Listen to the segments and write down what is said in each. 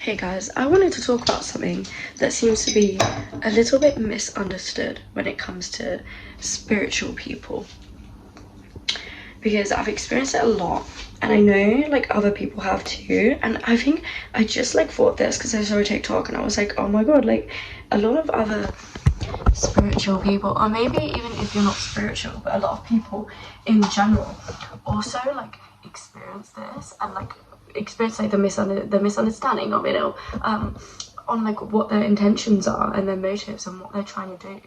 Hey guys, I wanted to talk about something that seems to be a little bit misunderstood when it comes to spiritual people. Because I've experienced it a lot, and I know like other people have too. And I think I just like thought this because I saw a TikTok and I was like, oh my god, like a lot of other spiritual people, or maybe even if you're not spiritual, but a lot of people in general also like experience this and like experience like the misunderstanding of it all, on like what their intentions are and their motives and what they're trying to do.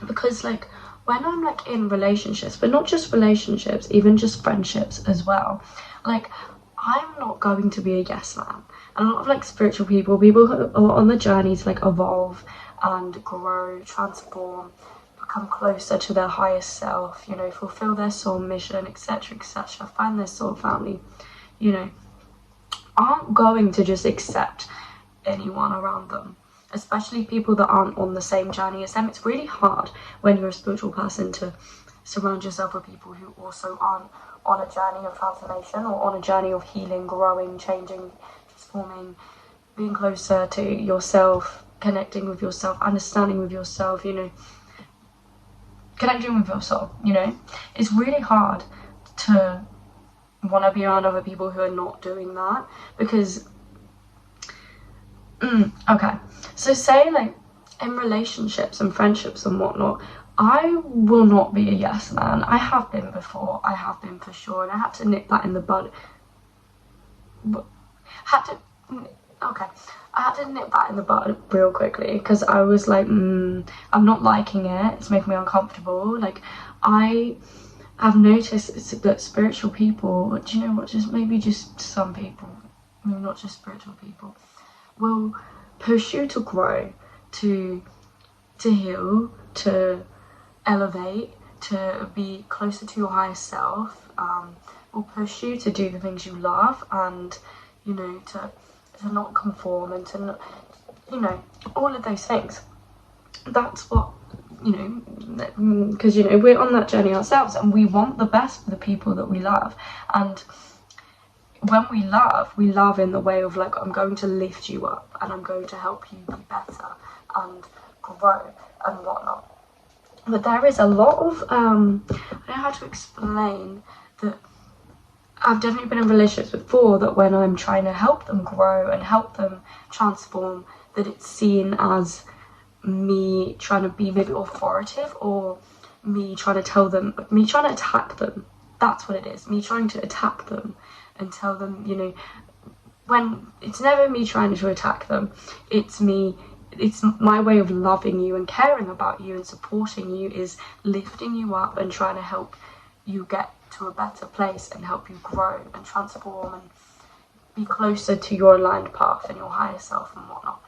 Because like when I'm like in relationships, but not just relationships, even just friendships as well, like I'm not going to be a yes man. And a lot of like spiritual people who are on the journey to like evolve and grow, transform, become closer to their highest self, you know, fulfill their soul mission, etc., find their soul family, you know, aren't going to just accept anyone around them, especially people that aren't on the same journey as them. It's really hard when you're a spiritual person to surround yourself with people who also aren't on a journey of transformation or on a journey of healing, growing, changing, transforming, being closer to yourself, connecting with yourself, understanding with yourself, you know, connecting with yourself, you know. It's really hard to want to be around other people who are not doing that because okay, so say like in relationships and friendships and whatnot, I will not be a yes man. I have been before, I have been for sure, and I had to nip that in the bud. I had to nip that in the bud real quickly because I was like, I'm not liking it. It's making me uncomfortable. Like, I have noticed that spiritual people, do you know what? Just some people, maybe not just spiritual people, will push you to grow, to heal, to elevate, to be closer to your higher self. Will push you to do the things you love and, you know, to not conform and to not, you know, all of those things. That's what, you know, because, you know, we're on that journey ourselves and we want the best for the people that we love. And when we love in the way of like, I'm going to lift you up and I'm going to help you be better and grow and whatnot. But there is a lot of, I don't know how to explain that. I've definitely been in relationships before that when I'm trying to help them grow and help them transform, that it's seen as me trying to be maybe authoritative or me trying to attack them. That's what it is, me trying to attack them and tell them, you know, when it's never me trying to attack them, it's my way of loving you and caring about you and supporting you, is lifting you up and trying to help you get to a better place and help you grow and transform and be closer to your aligned path and your higher self and whatnot.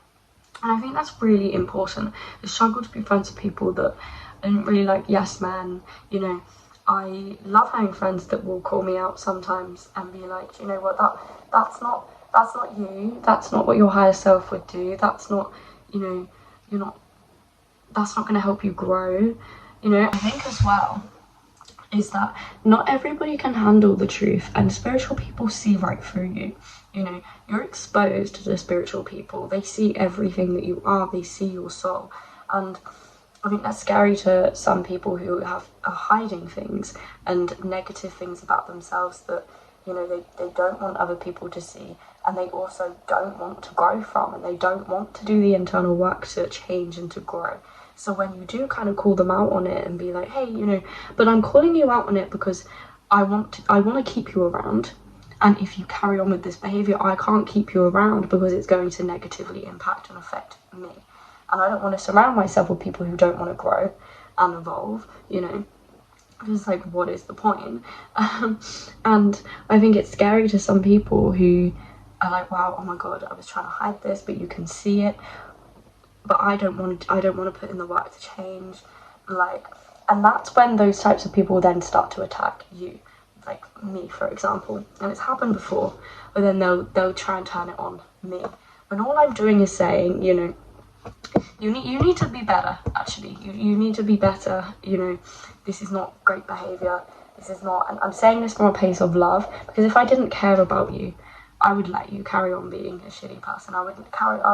And I think that's really important. I struggle to be friends with people that don't really like yes man. You know, I love having friends that will call me out sometimes and be like, you know what, that's not you, that's not what your higher self would do, that's not, you know, that's not going to help you grow. You know, I think as well is that not everybody can handle the truth, and spiritual people see right through you. You know, you're exposed to the spiritual people. They see everything that you are. They see your soul. And I think that's scary to some people who are hiding things and negative things about themselves that, you know, they don't want other people to see, and they also don't want to grow from, and they don't want to do the internal work to change and to grow. So when you do kind of call them out on it and be like, hey, you know, but I'm calling you out on it because I want to keep you around. And if you carry on with this behaviour, I can't keep you around because it's going to negatively impact and affect me. And I don't want to surround myself with people who don't want to grow and evolve, you know. It's like, what is the point? And I think it's scary to some people who are like, wow, oh my God, I was trying to hide this, but you can see it. But I don't want to put in the work to change, like, and that's when those types of people then start to attack you, like me, for example. And it's happened before, but then they'll try and turn it on me when all I'm doing is saying, you know, you need to be better. Actually, you need to be better. You know, this is not great behavior. This is not. And I'm saying this from a place of love, because if I didn't care about you, I would let you carry on being a shitty person. I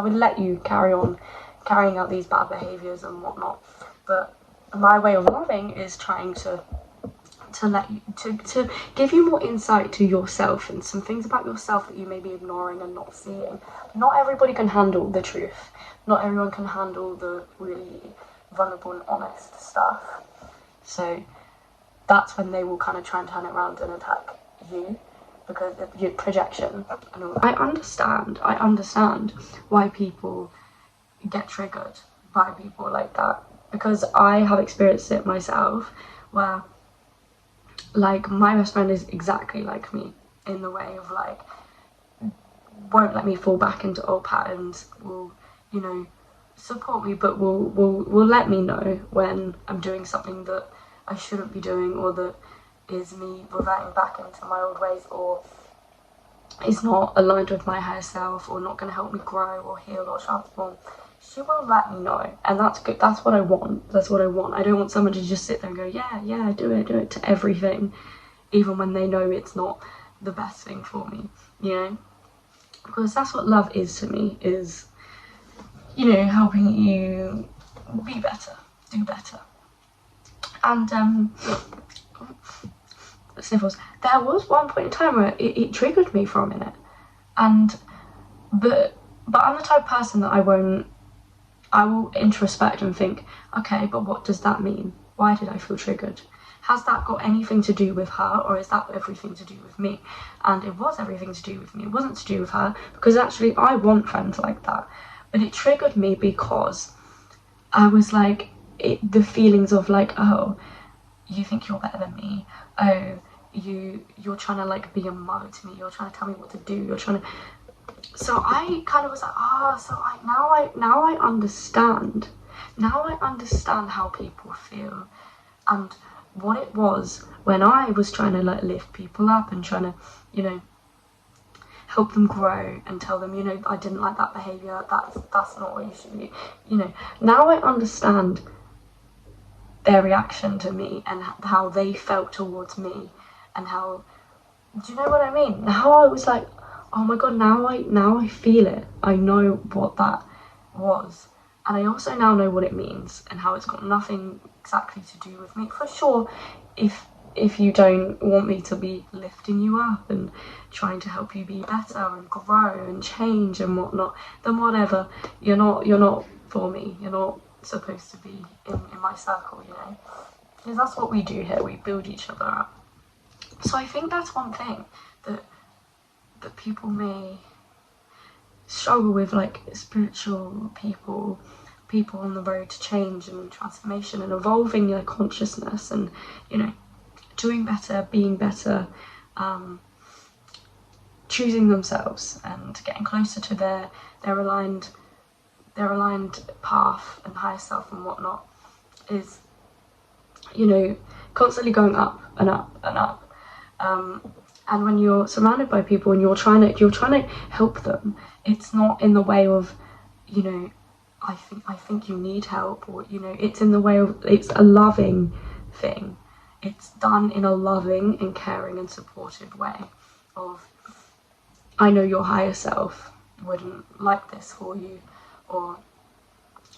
would let you carry on carrying out these bad behaviours and whatnot. But my way of loving is trying to let you to give you more insight to yourself and some things about yourself that you may be ignoring and not seeing. Not everybody can handle the truth. Not everyone can handle the really vulnerable and honest stuff. So that's when they will kind of try and turn it around and attack you, because of your projection and all that. I understand why people get triggered by people like that, because I have experienced it myself, where like my best friend is exactly like me in the way of like won't let me fall back into old patterns, will, you know, support me, but will let me know when I'm doing something that I shouldn't be doing, or that is me reverting back into my old ways, or is not aligned with my higher self, or not going to help me grow or heal or transform. She will let me know, and that's good. That's what I want. I don't want someone to just sit there and go, yeah, do it to everything, even when they know it's not the best thing for me, you know? Because that's what love is to me, is, you know, helping you be better, do better. And sniffles. There was one point in time where it triggered me for a minute, but I'm the type of person that I will introspect and think, okay, but what does that mean? Why did I feel triggered? Has that got anything to do with her, or is that everything to do with me? And it was everything to do with me. It wasn't to do with her, because actually I want friends like that. But it triggered me because I was like, the feelings of like, oh, you think you're better than me. Oh, you're trying to like be a mother to me. You're trying to tell me what to do. You're trying to. So I kind of was like, now I understand. Now I understand how people feel, and what it was when I was trying to like lift people up and trying to, you know, help them grow and tell them, you know, I didn't like that behaviour. That's not what you should be. You know, now I understand their reaction to me and how they felt towards me, and how, do you know what I mean? Now I was like, oh my god, now I feel it. I know what that was, and I also now know what it means and how it's got nothing exactly to do with me. For sure, if you don't want me to be lifting you up and trying to help you be better and grow and change and whatnot, then whatever. You're not for me. You're not supposed to be in my circle, you know, because that's what we do here. We build each other up. So I think that's one thing that people may struggle with, like spiritual people on the road to change and transformation and evolving their consciousness, and, you know, doing better, being better, choosing themselves and getting closer to their aligned path and higher self and whatnot, is, you know, constantly going up and up and up. And when you're surrounded by people and you're trying to help them, it's not in the way of, you know, I think you need help, or, you know, it's in the way of, it's a loving thing. It's done in a loving and caring and supportive way of, I know your higher self wouldn't like this for you, or,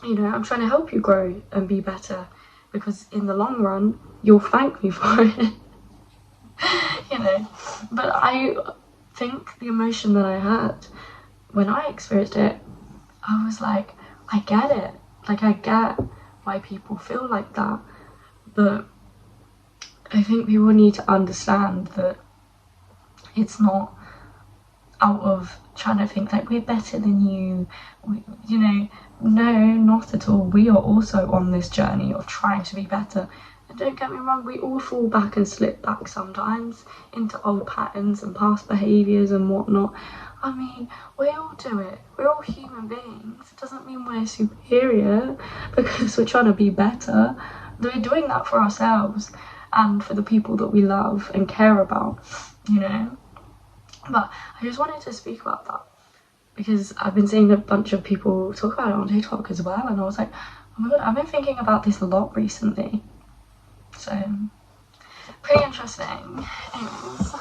you know, I'm trying to help you grow and be better, because in the long run you'll thank me for it. You know, but I think the emotion that I had when I experienced it, I was like, I get it. Like, I get why people feel like that, but I think people need to understand that it's not out of trying to think like we're better than you, you know, no, not at all. We are also on this journey of trying to be better. And don't get me wrong, we all fall back and slip back sometimes into old patterns and past behaviours and whatnot. I mean, we all do it. We're all human beings. It doesn't mean we're superior because we're trying to be better. We're doing that for ourselves and for the people that we love and care about, you know. But I just wanted to speak about that because I've been seeing a bunch of people talk about it on TikTok as well, and I was like, oh my god, I've been thinking about this a lot recently. So, pretty interesting. Anyways.